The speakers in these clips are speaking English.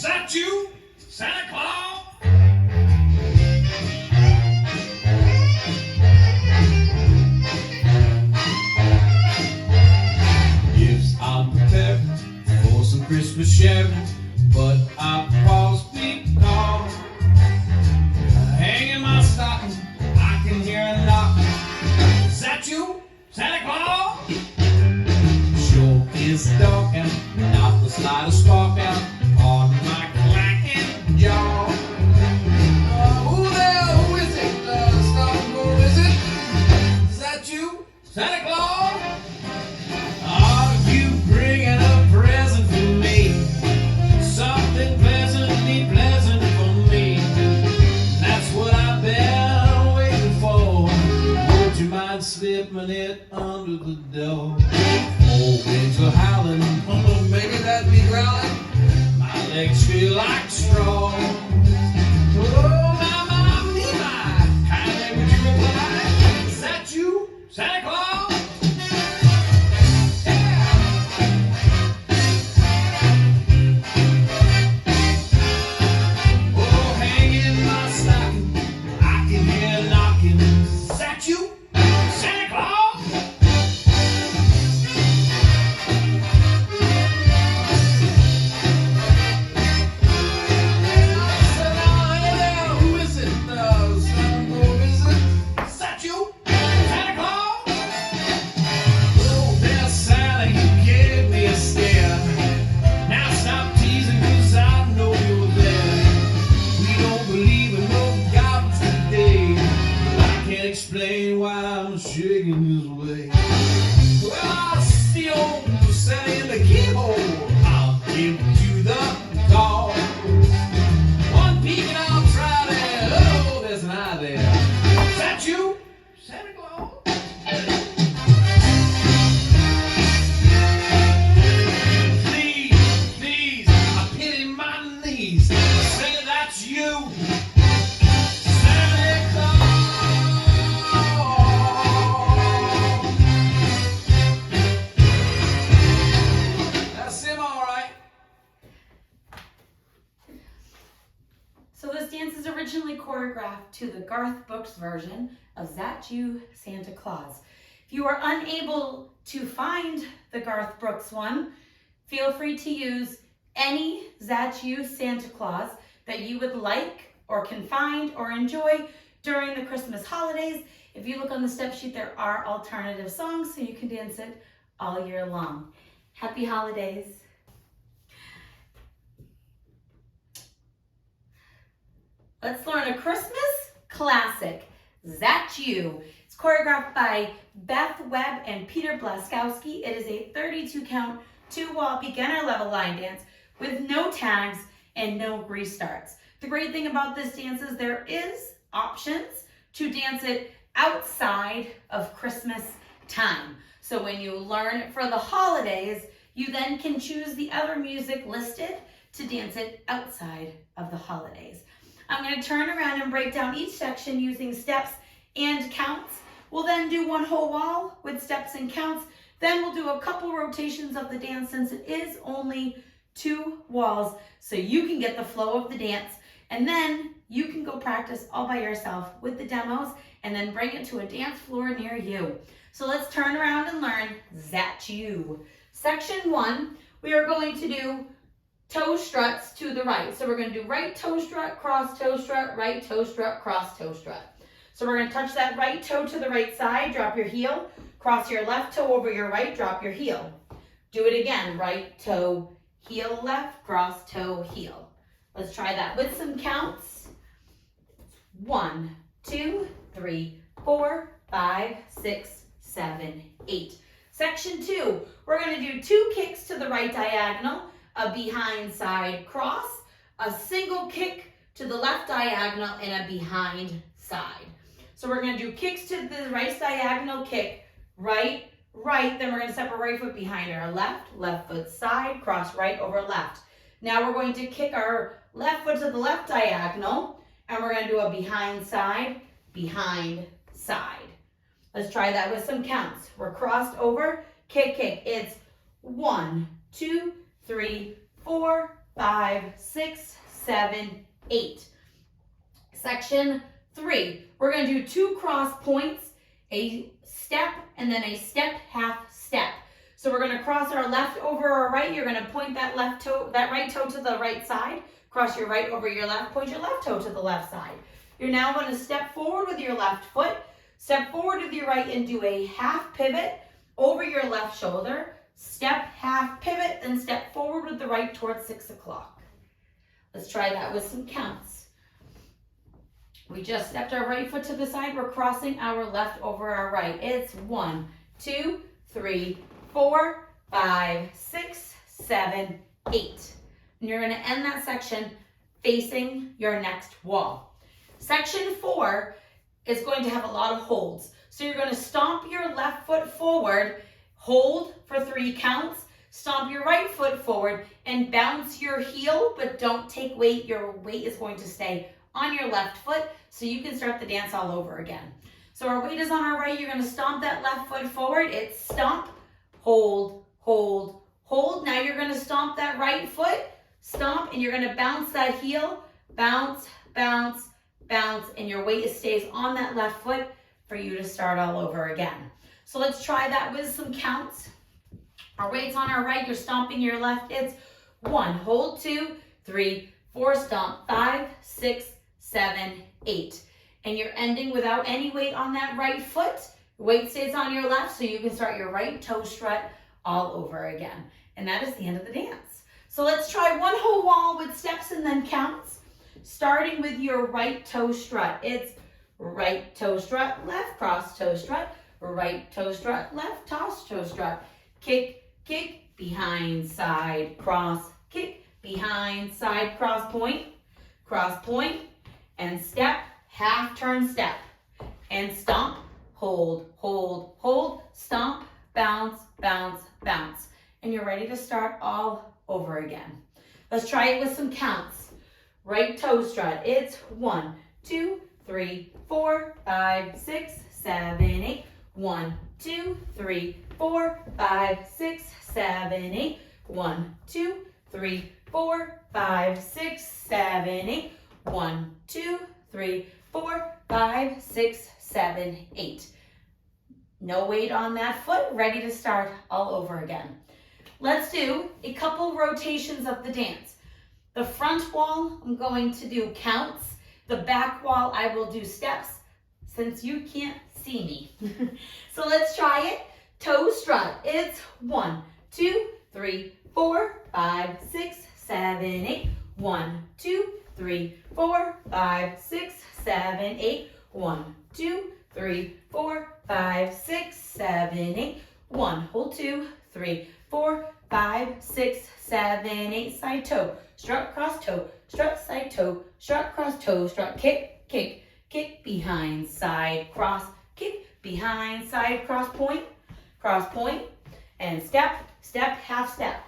Zatchu, Santa Claus. Yes, I'm prepared for some Christmas sharing, but I pause because hanging my stocking, I can hear a knock. Zatchu, Santa Claus. Sure is dark and not the slightest spark out on my clacking jaw. Who there? Who is it? Who is it? Is that you, Santa Claus? Are you bringing a present for me? Something pleasantly pleasant for me. That's what I've been waiting for. Would you mind slipping it under the door? Old winds are howling, maybe that'd be growling. My legs feel like straw. Oh, my, kindly would you reply? Is that you, Santa Claus? Yeah! Oh, hanging my stocking, I can hear knocking. Is that you, Santa Claus? Explain why I'm shaking this way. Well, I see old Sally in the keyhole. I'll give you the call. One peek and I'll try that. Oh, there's an eye there. Is that you, Santa Claus? Please, please, I pity my knees. Say that's you. So this dance is originally choreographed to the Garth Brooks version of Zatchu, Santa Claus. If you are unable to find the Garth Brooks one, feel free to use any Zatchu, Santa Claus that you would like or can find or enjoy during the Christmas holidays. If you look on the step sheet, there are alternative songs so you can dance it all year long. Happy holidays. Let's learn a Christmas classic, Zatchu. It's choreographed by Beth Webb and Peter Blaskowski. It is a 32 count, 2-wall beginner level line dance with no tags and no restarts. The great thing about this dance is there is options to dance it outside of Christmas time. So when you learn it for the holidays, you then can choose the other music listed to dance it outside of the holidays. I'm going to turn around and break down each section using steps and counts. We'll then do one whole wall with steps and counts. Then we'll do a couple rotations of the dance since it is only 2 walls, so you can get the flow of the dance. And then you can go practice all by yourself with the demos and then bring it to a dance floor near you. So let's turn around and learn Zatchu. Section 1, we are going to do toe struts to the right. So we're going to do right toe strut, cross toe strut, right toe strut, cross toe strut. So we're going to touch that right toe to the right side, drop your heel, cross your left toe over your right, drop your heel. Do it again, right toe, heel left, cross toe, heel. Let's try that with some counts. 1, 2, 3, 4, 5, 6, 7, 8. Section 2, we're going to do 2 kicks to the right diagonal, a behind side cross, a single kick to the left diagonal, and a behind side. So we're going to do kicks to the right diagonal, kick, right, right, then we're going to step our right foot behind our left, left foot side, cross right over left. Now we're going to kick our left foot to the left diagonal, and we're going to do a behind side. Let's try that with some counts. We're crossed over, kick, kick. It's 1, 2, 3, 4, 5, 6, 7, 8. Section 3, we're going to do 2 cross points, a step, and then a step, half step. So we're going to cross our left over our right. You're going to point that right toe to the right side. Cross your right over your left. Point your left toe to the left side. You're now going to step forward with your left foot. Step forward with your right and do a half pivot over your left shoulder. Step, half pivot, then step forward with the right towards 6 o'clock. Let's try that with some counts. We just stepped our right foot to the side. We're crossing our left over our right. It's 1, 2, 3, 4, 5, 6, 7, 8. And you're going to end that section facing your next wall. Section 4 is going to have a lot of holds. So you're going to stomp your left foot forward, hold for 3 counts, stomp your right foot forward, and bounce your heel, but don't take weight. Your weight is going to stay on your left foot so you can start the dance all over again. So our weight is on our right. You're going to stomp that left foot forward. It's stomp, hold, hold, hold. Now you're going to stomp that right foot, stomp, and you're going to bounce that heel, bounce, bounce, bounce, and your weight stays on that left foot for you to start all over again. So let's try that with some counts. Our weight's on our right, you're stomping your left. It's 1, hold 2, 3, 4, stomp 5, 6, 7, 8. And you're ending without any weight on that right foot. The weight stays on your left so you can start your right toe strut all over again. And that is the end of the dance. So let's try one whole wall with steps and then counts. Starting with your right toe strut. It's right toe strut, left cross toe strut, right toe strut, left toss toe strut. Kick, kick, behind, side, cross, kick, behind, side, cross point, and step, half turn step, and stomp, hold, hold, hold, stomp, bounce, bounce, bounce. And you're ready to start all over again. Let's try it with some counts. Right toe strut, it's 1, 2, 3, 4, 5, 6, 7, 8. 1, 2, 3, 4, 5, 6, 7, 8. 1, 2, 3, 4, 5, 6, 7, 8. 1, 2, 3, 4, 5, 6, 7, 8. No weight on that foot, ready to start all over again. Let's do a couple rotations of the dance. The front wall, I'm going to do counts. The back wall, I will do steps since you can't see me. So let's try it. Toe strut. It's 1, 2, 3, 4, 5, 6, 7, 8. 1, 2, 3, 4, 5, 6, 7, 8. 1, 2, 3, 4, 5, 6, 7, 8. 1, hold 2, 3, 4, 5, 6, 7, 8. Side toe, strut, cross toe, strut, side toe, strut, cross toe, strut, kick, kick, kick, behind, side, cross, kick, behind, side, cross point, and step, step, half step,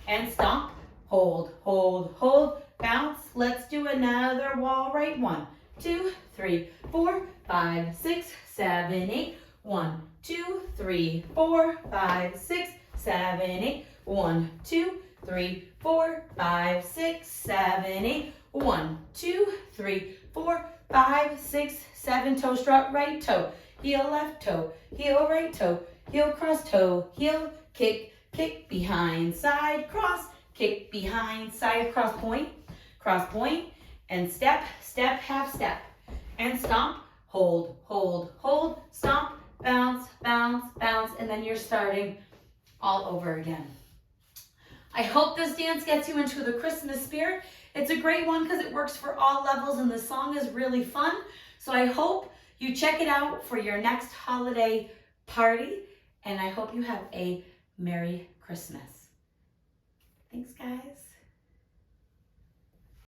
and stomp, hold, hold, hold, bounce. Let's do another wall right. 1, 2, 3, 4, 5, 6, 7, 8. 1, 2, 3, 4, 5, 6, 7, 8. 1, 2, 3, 4, 5, 6, 7, 8. 1, 2, 3, 4, 5, 6, 7. Toe strut, right toe, heel left toe, heel right toe, heel cross toe, heel kick, kick behind side cross, kick behind side cross point, and step, step, half step, and stomp, hold, hold, hold, stomp, bounce, bounce, bounce, and then you're starting all over again. I hope this dance gets you into the Christmas spirit. It's a great one because it works for all levels and the song is really fun. So I hope you check it out for your next holiday party, and I hope you have a Merry Christmas. Thanks, guys.